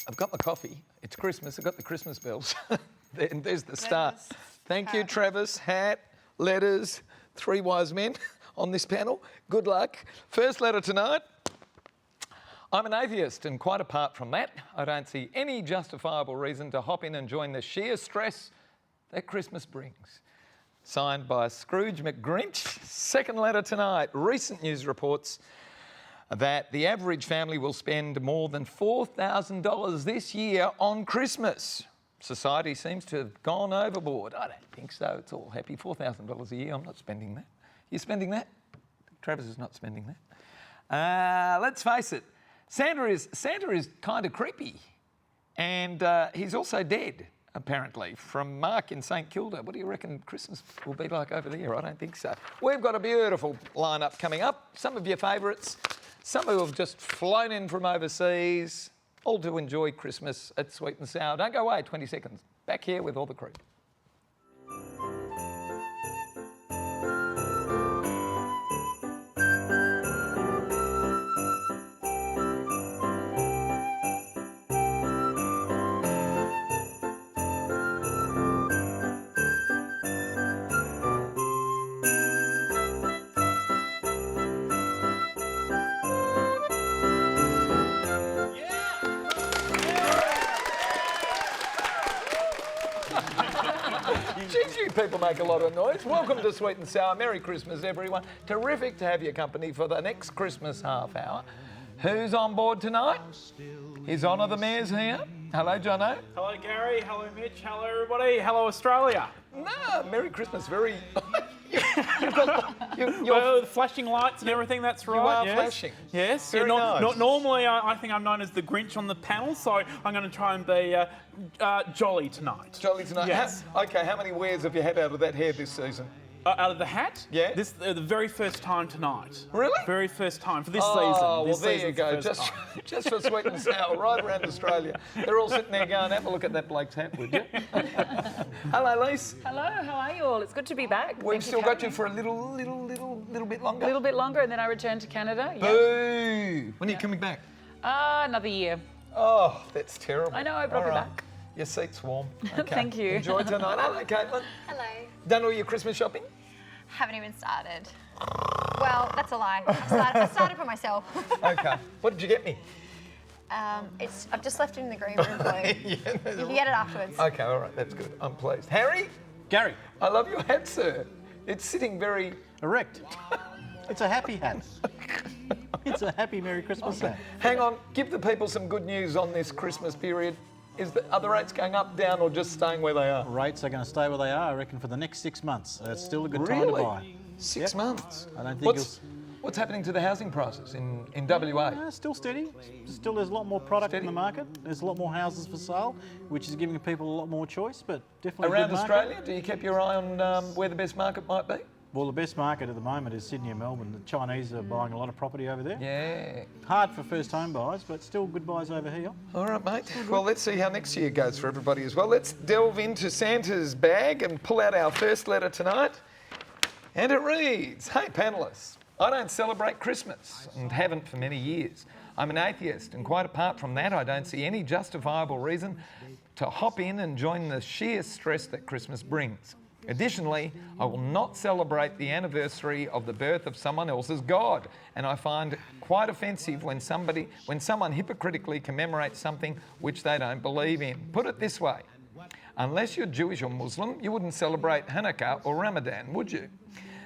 I've got my coffee. It's Christmas. I've got the Christmas bells. There's the start. Thank you, Travis. Hat, letters, 3 wise men on this panel. Good luck. First letter tonight. I'm an atheist, and quite apart from that, I don't see any justifiable reason to hop in and join the sheer stress that Christmas brings. Signed by Scrooge McGrinch. Second letter tonight. Recent news reports that the average family will spend more than $4,000 this year on Christmas. Society seems to have gone overboard. I don't think so. It's all happy. $4,000 a year. I'm not spending that. You spending that? Travis is not spending that. Let's face it. Santa is kind of creepy, and he's also dead, apparently, from Mark in St Kilda. What do you reckon Christmas will be like over there? I don't think so. We've got a beautiful lineup coming up. Some of your favourites, some who have just flown in from overseas, all to enjoy Christmas at Sweet and Sour. Don't go away, 20 seconds. Back here with all the crew. Geez, you people make a lot of noise. Welcome to Sweet and Sour. Merry Christmas, everyone. Terrific to have your company for the next Christmas half hour. Who's on board tonight? His Honour the Mayor's here. Hello, Jono. Hello, Gary. Hello, Mitch. Hello, everybody. Hello, Australia. No, Merry Christmas. Very... Well, the flashing lights and everything, that's right. You are yes. flashing. Yes. Very nice. Normally, I think I'm known as the Grinch on the panel, so I'm going to try and be jolly tonight. Jolly tonight. Yes. How many wears have you had out of that hair this season? Out of the hat? Yeah. This the very first time tonight. Really? Very first time for this season. Oh, well, This there you season's go. the first Just for Sweet and Sour, right around Australia. They're all sitting there going, have a look at that bloke's hat, would you? Hello, Lise. Hello, how are you all? It's good to be back. We've still got you for a little bit longer. A little bit longer, and then I return to Canada. Boo! When are you coming back? Another year. Oh, that's terrible. I know, I brought All you right. back. Your seat's warm. Okay. Thank you. Enjoy tonight. Hello, Caitlin. Hello. Done all your Christmas shopping? Haven't even started. Well, that's a lie. I started for myself. Okay. What did you get me? I've just left it in the green room for you. You can get it afterwards. Okay, all right, that's good. I'm pleased. Harry? Gary. I love your hat, sir. It's sitting very... Erect. It's a happy hat. It's a happy Merry Christmas hat. Hang on, give the people some good news on this Christmas period. Are the rates going up, down, or just staying where they are? Rates are going to stay where they are, I reckon, for the next 6 months. It's still a good time to buy. 6 months? I don't think What's happening to the housing prices in WA? Still steady. Still, there's a lot more product in the market. There's a lot more houses for sale, which is giving people a lot more choice, but definitely Around a good Australia, market. do you keep your eye on where the best market might be? Well, the best market at the moment is Sydney and Melbourne. The Chinese are buying a lot of property over there. Yeah. Hard for first home buyers, but still good buys over here. All right, mate. Well, let's see how next year goes for everybody as well. Let's delve into Santa's bag and pull out our first letter tonight. And it reads, hey, panellists, I don't celebrate Christmas and haven't for many years. I'm an atheist, and quite apart from that, I don't see any justifiable reason to hop in and join the sheer stress that Christmas brings. Additionally, I will not celebrate the anniversary of the birth of someone else's God, and I find quite offensive when someone hypocritically commemorates something which they don't believe in. Put it this way, unless you're Jewish or Muslim, you wouldn't celebrate Hanukkah or Ramadan, would you?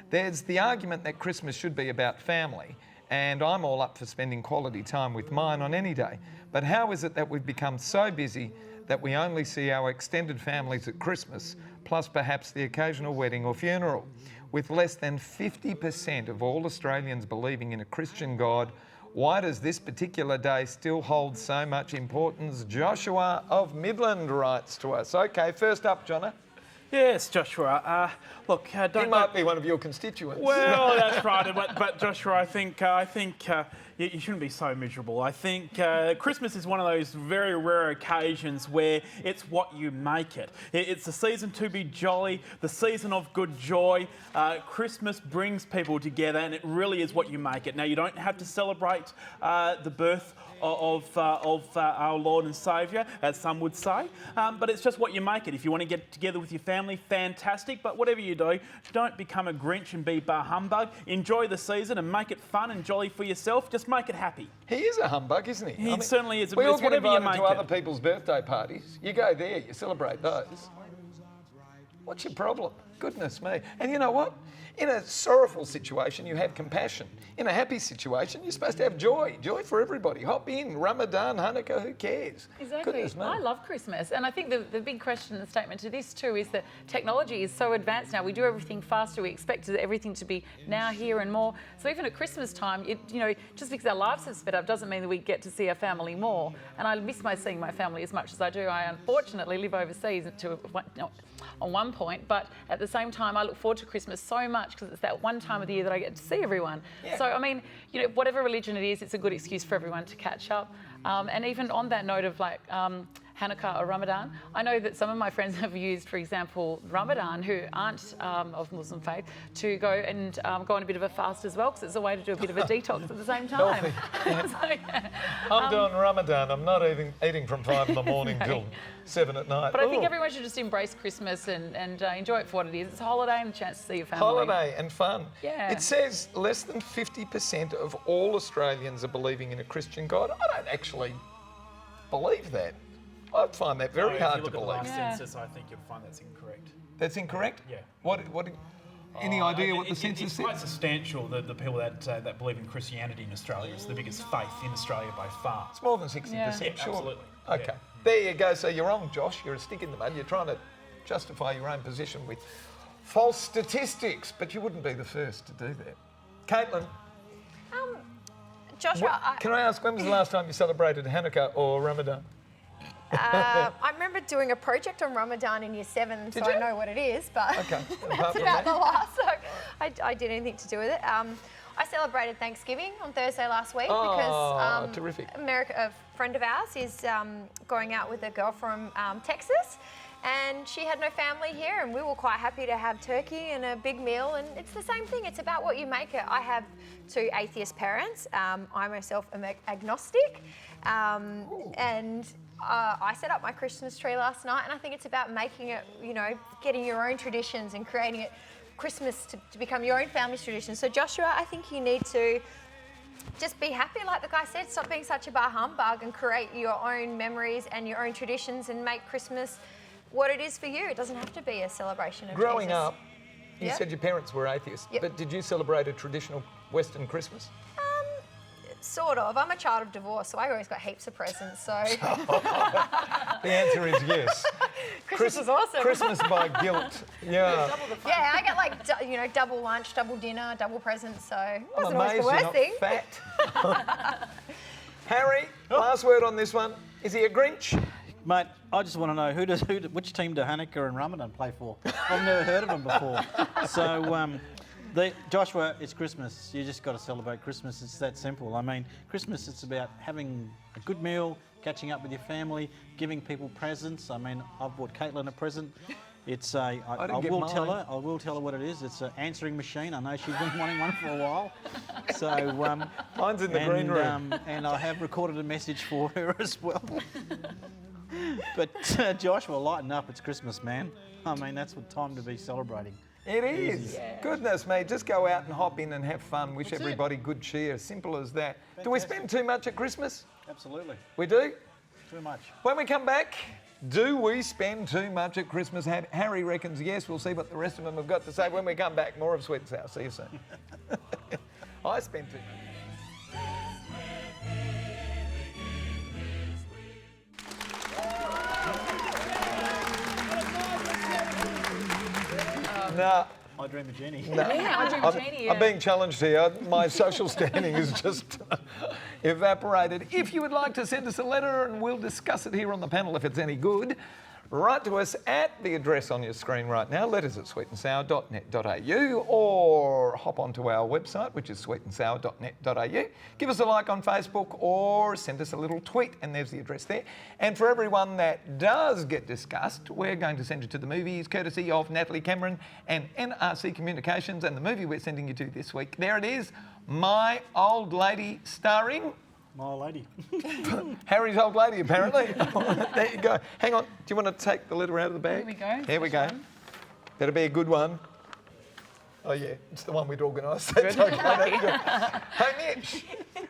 There's the argument that Christmas should be about family, and I'm all up for spending quality time with mine on any day. But how is it that we've become so busy that we only see our extended families at Christmas, plus perhaps the occasional wedding or funeral? With less than 50% of all Australians believing in a Christian God, why does this particular day still hold so much importance? Joshua of Midland writes to us. Okay, first up, Jono. Yes, Joshua. Look, He might be one of your constituents. Well, that's right. But Joshua, I think you shouldn't be so miserable. I think Christmas is one of those very rare occasions where it's what you make it. It's the season to be jolly, the season of good joy. Christmas brings people together, and it really is what you make it. Now, you don't have to celebrate the birth our Lord and Saviour, as some would say. But it's just what you make it. If you want to get together with your family, fantastic. But whatever you do, don't become a Grinch and be bar humbug. Enjoy the season and make it fun and jolly for yourself. Just make it happy. He is a humbug, isn't he? He certainly is. We all It's get whatever you invited make to it. other people's birthday parties. You go there, you celebrate those. What's your problem? Goodness me. And you know what? In a sorrowful situation, you have compassion. In a happy situation, you're supposed to have joy. Joy for everybody. Hop in, Ramadan, Hanukkah, who cares? Exactly. Goodness me. I love Christmas. And I think the big question and statement to this too is that technology is so advanced now. We do everything faster. We expect everything to be now, here and more. So even at Christmas time, just because our lives have sped up doesn't mean that we get to see our family more. And I miss seeing my family as much as I do. I unfortunately live overseas on one point, but at the same time, I look forward to Christmas so much because it's that one time of the year that I get to see everyone. Yeah. So, I mean, whatever religion it is, it's a good excuse for everyone to catch up. And even on that note of Hanukkah or Ramadan, I know that some of my friends have used, for example, Ramadan, who aren't of Muslim faith, to go and go on a bit of a fast as well, because it's a way to do a bit of a detox at the same time. I'm doing Ramadan. I'm not eating from 5 in the morning till 7 at night. But I think Ooh. everyone should just embrace Christmas and enjoy it for what it is. It's a holiday and a chance to see your family. Holiday and fun. Yeah. It says less than 50% of all Australians are believing in a Christian God. I don't actually believe that. I find that very hard If to you look believe. at the last Yeah. census, I think you'll find that's incorrect. That's incorrect? Yeah. What any idea what the census It's says? quite substantial, the people that believe in Christianity in Australia. It's the biggest faith in Australia by far. It's more than 60%, Yeah. sure. Absolutely. Okay. Yeah. There you go. So you're wrong, Josh. You're a stick in the mud. You're trying to justify your own position with false statistics, but you wouldn't be the first to do that. Caitlin, Joshua, can I ask, when was the last time you celebrated Hanukkah or Ramadan? I remember doing a project on Ramadan in Year 7, so Did you? I know what it is, but Okay. Apart that's from about that. the last. So I did anything to do with it. I celebrated Thanksgiving on Thursday last week because terrific. a friend of ours is going out with a girl from Texas. And she had no family here, and we were quite happy to have turkey and a big meal. And it's the same thing. It's about what you make it. I have 2 atheist parents. I myself am agnostic, and I set up my Christmas tree last night. And I think it's about making it, getting your own traditions and creating it Christmas to become your own family's tradition. So Joshua, I think you need to just be happy, like the guy said. Stop being such a bar humbug and create your own memories and your own traditions and make Christmas what it is for you. It doesn't have to be a celebration of Growing Jesus. up, you Yep. said your parents were atheists, Yep. but did you celebrate a traditional Western Christmas? Sort of. I'm a child of divorce, so I always got heaps of presents. So The answer is yes. Christmas is awesome. Christmas by guilt. Yeah. yeah, I get like double lunch, double dinner, double presents. So it I'm wasn't always amazed the you're worst not thing. fat. Harry, last word on this one. Is he a Grinch? Mate, I just want to know which team do Hanukkah and Ramadan play for? I've never heard of them before. So, Joshua, it's Christmas. You just got to celebrate Christmas. It's that simple. I mean, Christmas, it's about having a good meal, catching up with your family, giving people presents. I mean, I've bought Caitlin a present. It's I get will tell mine. her. I will tell her what it is. It's an answering machine. I know she's been wanting one for a while. So Mine's in the green room. and I have recorded a message for her as well. But Joshua, lighten up. It's Christmas, man. I mean, that's what time to be celebrating. It is. Goodness me, just go out and hop in and have fun. Wish That's it. everybody good cheer. Simple as that. Do we spend too much at Christmas? Absolutely. We do? Too much. When we come back, do we spend too much at Christmas? Harry reckons yes. We'll see what the rest of them have got to say when we come back. More of Sweet and Sour. See you soon. I spend too much. No. I dream of Jenny. No. Yeah, I dream of Jenny, I'm yeah. being challenged here. My social standing is just evaporated. If you would like to send us a letter, and we'll discuss it here on the panel if it's any good, write to us at the address on your screen right now, letters at sweetandsour.net.au, or hop onto our website, which is sweetandsour.net.au. Give us a like on Facebook or send us a little tweet, and there's the address there. And for everyone that does get discussed, we're going to send you to the movies, courtesy of Natalie Cameron and NRC Communications, and the movie we're sending you to this week, there it is, My Old Lady, starring My old lady. Harry's old lady, apparently. There you go. Hang on. Do you want to take the letter out of the bag? Here we go. Here we go. Special one. Better be a good one. Oh, yeah. It's the one we'd organised. That's okay. That's good. Hey, Mitch.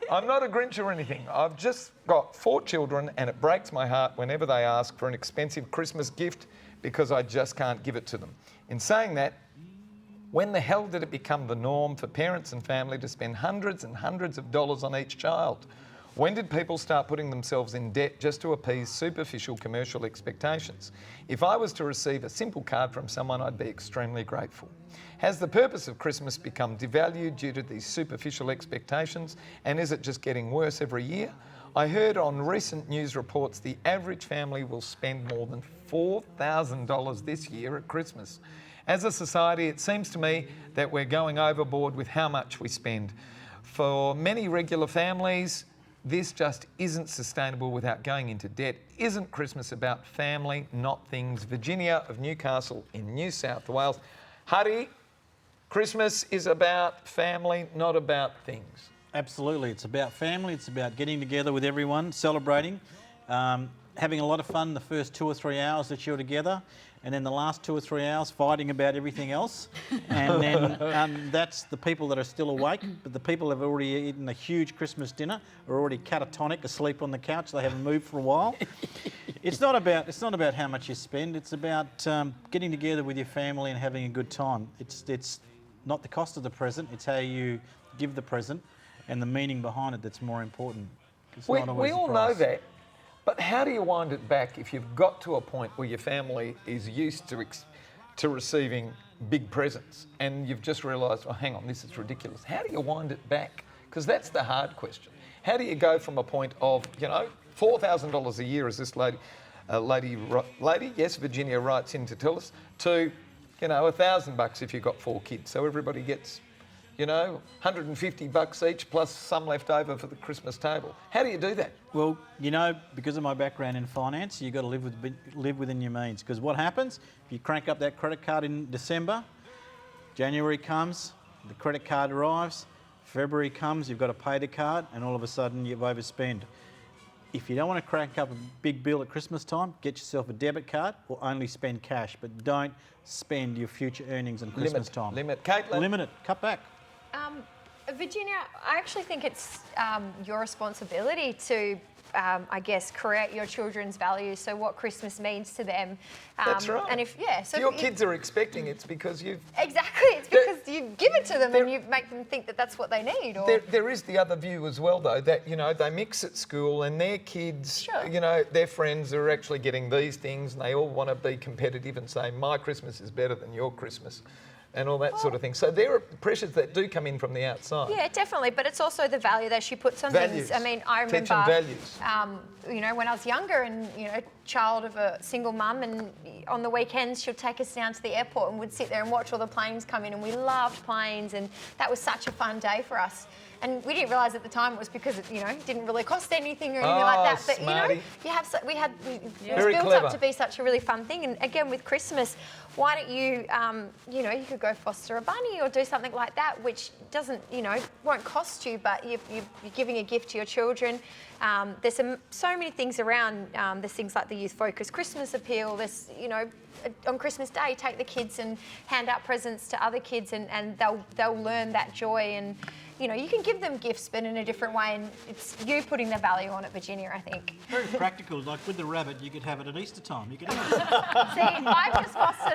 I'm not a Grinch or anything. I've just got 4 children and it breaks my heart whenever they ask for an expensive Christmas gift because I just can't give it to them. In saying that, when the hell did it become the norm for parents and family to spend hundreds and hundreds of dollars on each child? When did people start putting themselves in debt just to appease superficial commercial expectations? If I was to receive a simple card from someone, I'd be extremely grateful. Has the purpose of Christmas become devalued due to these superficial expectations, and is it just getting worse every year? I heard on recent news reports the average family will spend more than $4,000 this year at Christmas. As a society, it seems to me that we're going overboard with how much we spend. For many regular families, this just isn't sustainable without going into debt. Isn't Christmas about family, not things? Virginia of Newcastle in New South Wales. Huddy, Christmas is about family, not about things. Absolutely. It's about family. It's about getting together with everyone, celebrating, having a lot of fun the first 2 or 3 hours that you're together, and then the last 2 or 3 hours fighting about everything else. And then that's the people that are still awake, but the people that have already eaten a huge Christmas dinner are already catatonic, asleep on the couch. They haven't moved for a while. It's not about how much you spend. It's about getting together with your family and having a good time. It's not the cost of the present. It's how you give the present and the meaning behind it that's more important. It's We not always the all know price. that, but how do you wind it back if you've got to a point where your family is used to receiving big presents and you've just realised, oh, hang on, this is ridiculous. How do you wind it back? Because that's the hard question. How do you go from a point of, $4,000 a year, as this lady, yes, Virginia writes in to tell us, to, $1,000 if you've got 4 kids. So everybody gets, $150 each plus some left over for the Christmas table. How do you do that? Well, because of my background in finance, you've got to live within your means. Because what happens, if you crank up that credit card in December, January comes, the credit card arrives, February comes, you've got to pay the card, and all of a sudden you've overspent. If you don't want to crank up a big bill at Christmas time, get yourself a debit card or only spend cash, but don't spend your future earnings on Christmas time. Limit. Caitlin? Limit it. Cut back. Virginia, I actually think it's your responsibility to, create your children's values. So what Christmas means to them. That's right. And if your kids are expecting it's because you've... Exactly. It's because you give it to them and you make them think that that's what they need. Or... There is the other view as well, though, that, they mix at school and their kids, Sure. their friends are actually getting these things and they all want to be competitive and say, my Christmas is better than your Christmas. And all that sort of thing. So there are pressures that do come in from the outside. Yeah, definitely. But it's also the value that she puts on Values. things. I mean, I remember, Teach them values. when I was younger and, child of a single mum, and on the weekends she'll take us down to the airport and we'd sit there and watch all the planes come in, and we loved planes, and that was such a fun day for us. And we didn't realise at the time it was because it, didn't really cost anything or anything like that. But smarty. It was Very built clever. up to be such a really fun thing. And again, with Christmas, why don't you, you could go foster a bunny or do something like that, which doesn't, won't cost you, but you're giving a gift to your children. There's so many things around. There's things like the Youth Focused Christmas Appeal. There's, on Christmas Day, take the kids and hand out presents to other kids, and they'll learn that joy. And you can give them gifts, but in a different way, and it's you putting the value on it, Virginia, I think. Very practical. Like with the rabbit, you could have it at Easter time. You could have it. See,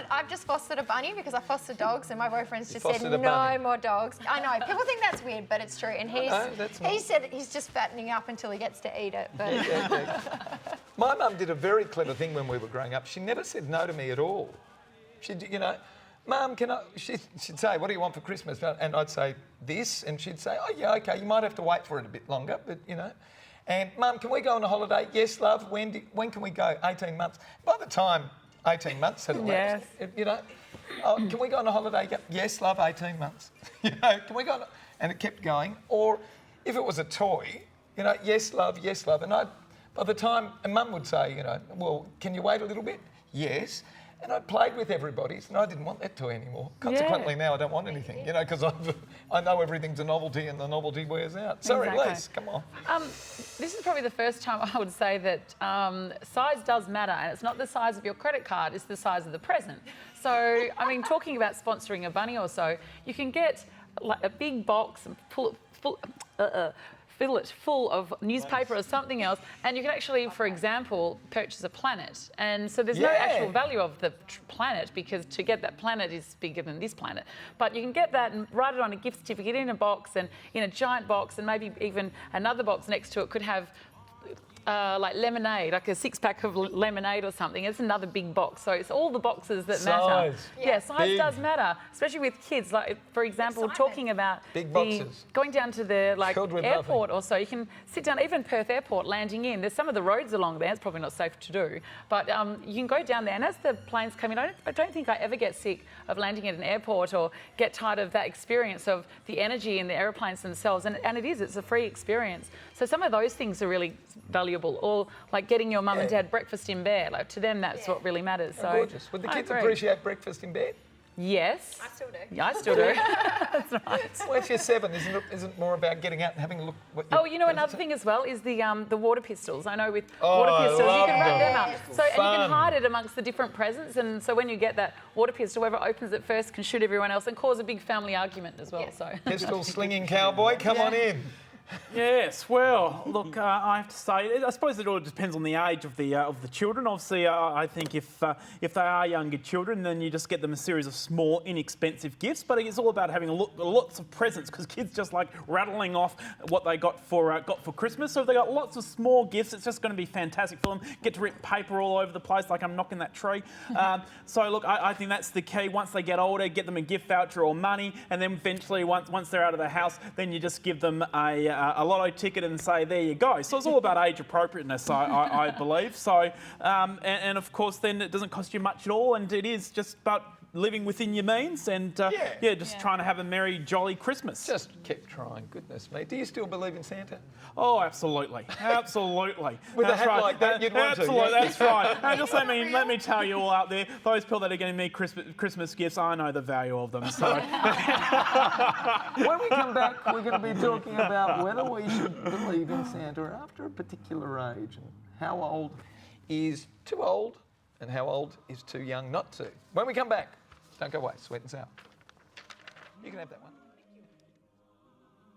I've just fostered a bunny because I foster dogs, and my boyfriend's just said fostered a no bunny. more dogs. I know people think that's weird, but it's true. And he said he's just fattening up until he gets to eat it. But My mum did a very clever thing when we were growing up. She never said no to me at all. She'd, Mum, can I... She'd say, what do you want for Christmas? And I'd say, this. And she'd say, oh, yeah, OK, you might have to wait for it a bit longer, but, And, Mum, can we go on a holiday? Yes, love. When can we go? 18 months. By the time 18 months had elapsed, oh, can we go on a holiday? Yes, love, 18 months. Can we go on... And it kept going. Or if it was a toy, yes, love, yes, love. And by the time... And Mum would say, well, can you wait a little bit? Yes. and I played with everybody's, and I didn't want that toy anymore. Consequently, now I don't want anything, because I know everything's a novelty and the novelty wears out. Sorry, Exactly. Lise, come on. This is probably the first time I would say that size does matter, and it's not the size of your credit card, it's the size of the present. So, I mean, talking about sponsoring a bunny or so, you can get like a big box and fill it full of newspaper or something else, and you can actually, for example, purchase a planet. And so there's no actual value of the planet, because to get that planet is bigger than this planet. But you can get that and write it on a gift certificate in a box, and in a giant box, and maybe even another box next to it could have like lemonade, like a 6-pack of lemonade or something. It's another big box. So it's all the boxes that matter. Yeah, size Big. does matter, especially with kids. Like, for example, talking about Big boxes. going down to the Filled with airport or so. You can sit down, even Perth Airport, landing in. There's some of the roads along there. It's probably not safe to do, but you can go down there. And as the planes come in, I don't think I ever get sick of landing at an airport or get tired of that experience of the energy in the aeroplanes themselves. And it's a free experience. So some of those things are really valuable. Or like getting your mum and dad breakfast in bed. Like, to them, that's what really matters. So Gorgeous. Would the I kids agree. appreciate breakfast in bed? Yes. I still do. Yeah, I still do. That's right. Well, if you're 7, isn't it more about getting out and having a look? Another thing as well is the water pistols. I know with Oh, water I pistols, you love can wrap them them. up. So, and you Fun. can hide it amongst the different presents. And so when you get that water pistol, whoever opens it first can shoot everyone else and cause a big family argument as well. Yeah. So. Pistol slinging cowboy, come on in. Yes, well, look, I have to say, I suppose it all depends on the age of the children. Obviously, I think if they are younger children, then you just get them a series of small, inexpensive gifts. But it's all about having lots of presents, because kids just like rattling off what they got for Christmas. So if they got lots of small gifts, it's just going to be fantastic for them. Get to rip paper all over the place, like I'm knocking that tree. So look, I think that's the key. Once they get older, get them a gift voucher or money, and then eventually, once they're out of the house, then you just give them a lotto ticket and say, there you go. So it's all about age appropriateness, I believe. So, and of course, then it doesn't cost you much at all, and it is just about living within your means and trying to have a merry, jolly Christmas. Just keep trying, goodness me. Do you still believe in Santa? Oh, absolutely, absolutely. With a hat like that, you'd want to. Absolutely, Yeah. that's right. And just let me tell you all out there, those people that are getting me Christmas gifts, I know the value of them. So. When we come back, we're going to be talking about whether we should believe in Santa after a particular age, and how old is too old and how old is too young not to. When we come back, don't go away, sweet and sour. You can have that one.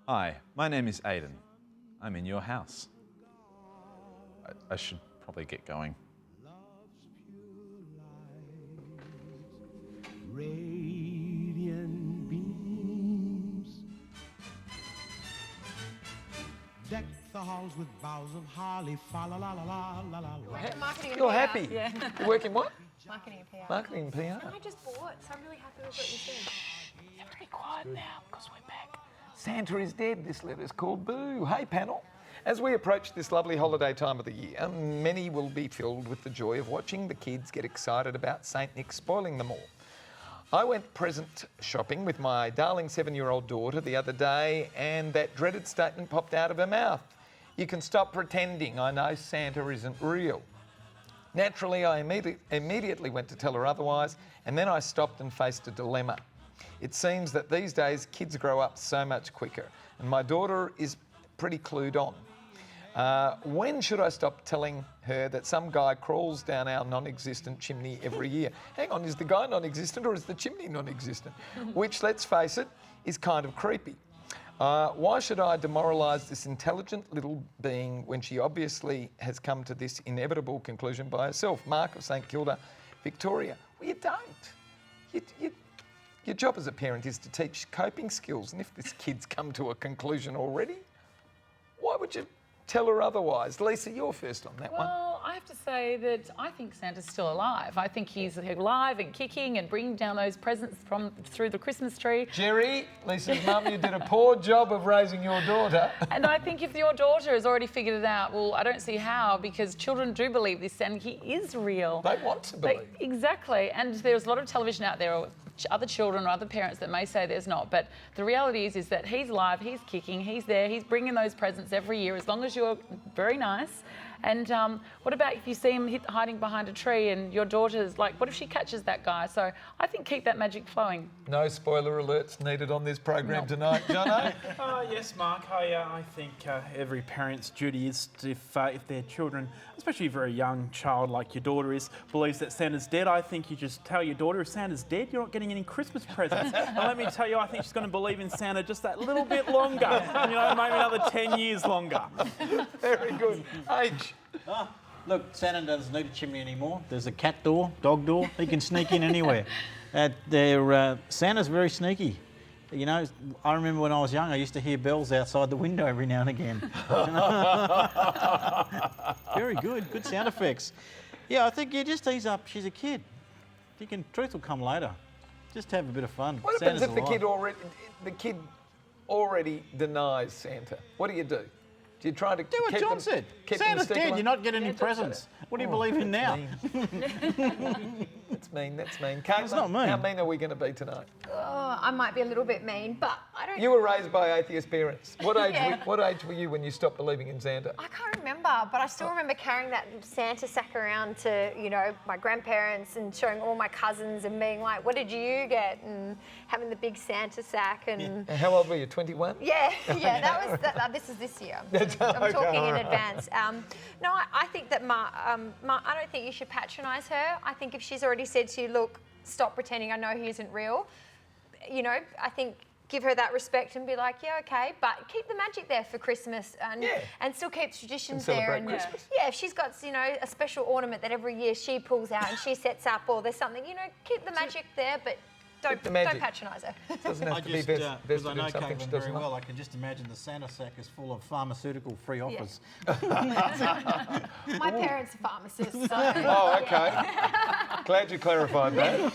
Hi, my name is Aidan. I'm in your house. I should probably get going. Radiant beams deck the halls with boughs of holly, fa la la la la la la la. Marketing and You're PR. happy. Yeah. You're working what? Marketing and PR. Marketing and PR. I just bought, so I'm really happy with what you said. They're very quiet now because we're back. Santa is dead. This letter's called Boo. Hey, panel. As we approach this lovely holiday time of the year, many will be filled with the joy of watching the kids get excited about St. Nick spoiling them all. I went present shopping with my darling 7-year-old daughter the other day, and that dreaded statement popped out of her mouth. You can stop pretending. I know Santa isn't real. Naturally, I immediately went to tell her otherwise, and then I stopped and faced a dilemma. It seems that these days kids grow up so much quicker, and my daughter is pretty clued on. When should I stop telling her that some guy crawls down our non-existent chimney every year? Hang on, is the guy non-existent or is the chimney non-existent? Which, let's face it, is kind of creepy. Why should I demoralise this intelligent little being when she obviously has come to this inevitable conclusion by herself? Mark of St Kilda, Victoria. Well, you don't. Your job as a parent is to teach coping skills, and if this kid's come to a conclusion already, why would you tell her otherwise? Lisa, you're first on that one. Well, I have to say that I think Santa's still alive. I think he's alive and kicking and bringing down those presents through the Christmas tree. Jerry, Lisa's mum, you did a poor job of raising your daughter. And I think if your daughter has already figured it out, well, I don't see how, because children do believe this and he is real. They want to believe. Exactly. And there's a lot of television out there, or other children or other parents that may say there's not. But the reality is that he's alive, he's kicking, he's there, he's bringing those presents every year as long as you're very nice. And what about if you see him hiding behind a tree and your daughter's like, what if she catches that guy? So I think keep that magic flowing. No spoiler alerts needed on this program tonight, Jono. Yes, Mark. I think every parent's duty is to, if their children, especially a very young child like your daughter is, believes that Santa's dead, I think you just tell your daughter, if Santa's dead, you're not getting any Christmas presents. And let me tell you, I think she's going to believe in Santa just that little bit longer. You know, maybe another 10 years longer. Very good. H. Look, Santa doesn't need a chimney anymore. There's a cat door, dog door. He can sneak in anywhere. Santa's very sneaky. You know, I remember when I was young, I used to hear bells outside the window every now and again. Very good. Good sound effects. Yeah, I think you just ease up. She's a kid. Truth will come later. Just have a bit of fun. What Santa's happens if alive. the kid already denies Santa? What do you do? Do you try to Do what John said. Santa's dead. You're not getting any presents. What do you believe in now? That's mean. Caitlin, not mean. how mean are we going to be tonight? Oh, I might be a little bit mean, but I don't. You were raised by atheist parents. What age? Yeah. What age were you when you stopped believing in Santa? I can't remember, but I still remember carrying that Santa sack around to, you know, my grandparents and showing all my cousins and being like, "What did you get?" and having the big Santa sack and. And how old were you? 21. Yeah, that was. This is this year. I'm talking in advance. No, I think that I don't think you should patronise her. I think if she's already said to you, "Look, stop pretending I know he isn't real," you know, I think give her that respect and be like, "Yeah, okay," but keep the magic there for Christmas and still keep traditions there. celebrate And Christmas. yeah, if she's got, you know, a special ornament that every year she pulls out and she sets up, or there's something, you know, keep the magic there, but don't patronise her. Doesn't have I to be just, vested because I in know something Caitlin she very doesn't well, like. I can just imagine the Santa sack is full of pharmaceutical free offers. My parents are pharmacists, so. Oh, okay. Glad you clarified that.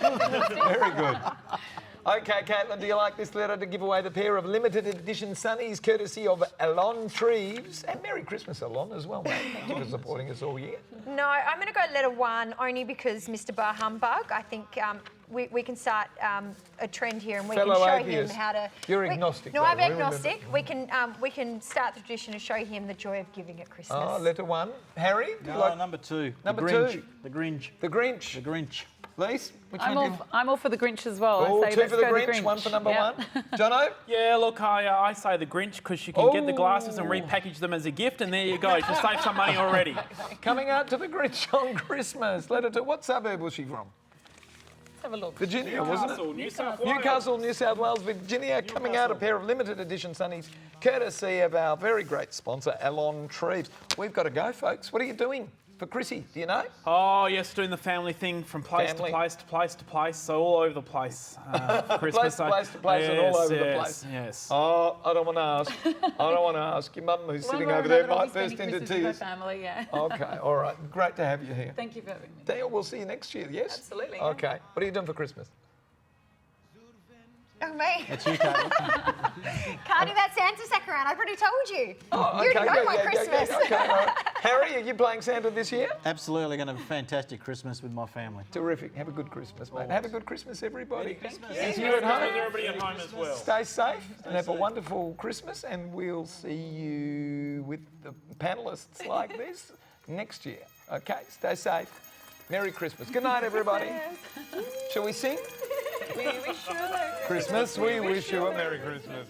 Very good. Okay, Caitlin, do you like this letter to give away the pair of limited edition sunnies courtesy of Alon Treves? And Merry Christmas, Alon, as well, mate. Thank you for supporting us all year. No, I'm going to go letter 1 only because Mr. Bar Humbug. I think we can start a trend here and we Fellow can show atheist. him how to. You're agnostic, No, though, I'm we remember. agnostic. We can start the tradition and show him the joy of giving at Christmas. Oh, letter 1. Harry, do you like Number 2. Number the Grinch. 2. The Grinch. the Grinch? The Grinch. Lise, which one do you... I'm all for the Grinch as well. Oh, I say 2 let's for the go Grinch, 1 for number Yep. 1. Jono? Yeah, look, I say the Grinch because you can get the glasses and repackage them as a gift, and there you go. Just save some money already. Coming out to the Grinch on Christmas. Letter 2. What suburb was she from? Let's have a look. Virginia, wasn't it? New South Wales. Newcastle, New South Wales, Virginia, coming out a pair of limited edition sunnies, courtesy of our very great sponsor, Alon Treves. We've got to go, folks. What are you doing for Chrissy? Do you know? Oh, yes, doing the family thing from place Family. to place to place to place, so all over the place. For Christmas. Place to place and all over the place. Yes. Oh, I don't want to ask. I don't want to ask. Your mum who's sitting over there might burst into tears. Family, yeah. Okay, all right. Great to have you here. Thank you for having me. Dale, we'll see you next year, yes? Absolutely. Okay. What are you doing for Christmas? Oh, me. That's you, Caitlin. Carting that Santa sack around. I've already told you. Oh, You already know my Christmas. Okay, all right. Harry, are you playing Santa this year? Absolutely going to have a fantastic Christmas with my family. Terrific. Have a good Christmas, mate. Have a good Christmas, everybody. Christmas. Yes, you at home. Everybody at home as well. Stay safe and have a wonderful Christmas, and we'll see you with the panellists like this next year. Okay, stay safe. Merry Christmas. Good night, everybody. Shall we sing? We wish you a Merry Christmas, we wish you a Merry Christmas.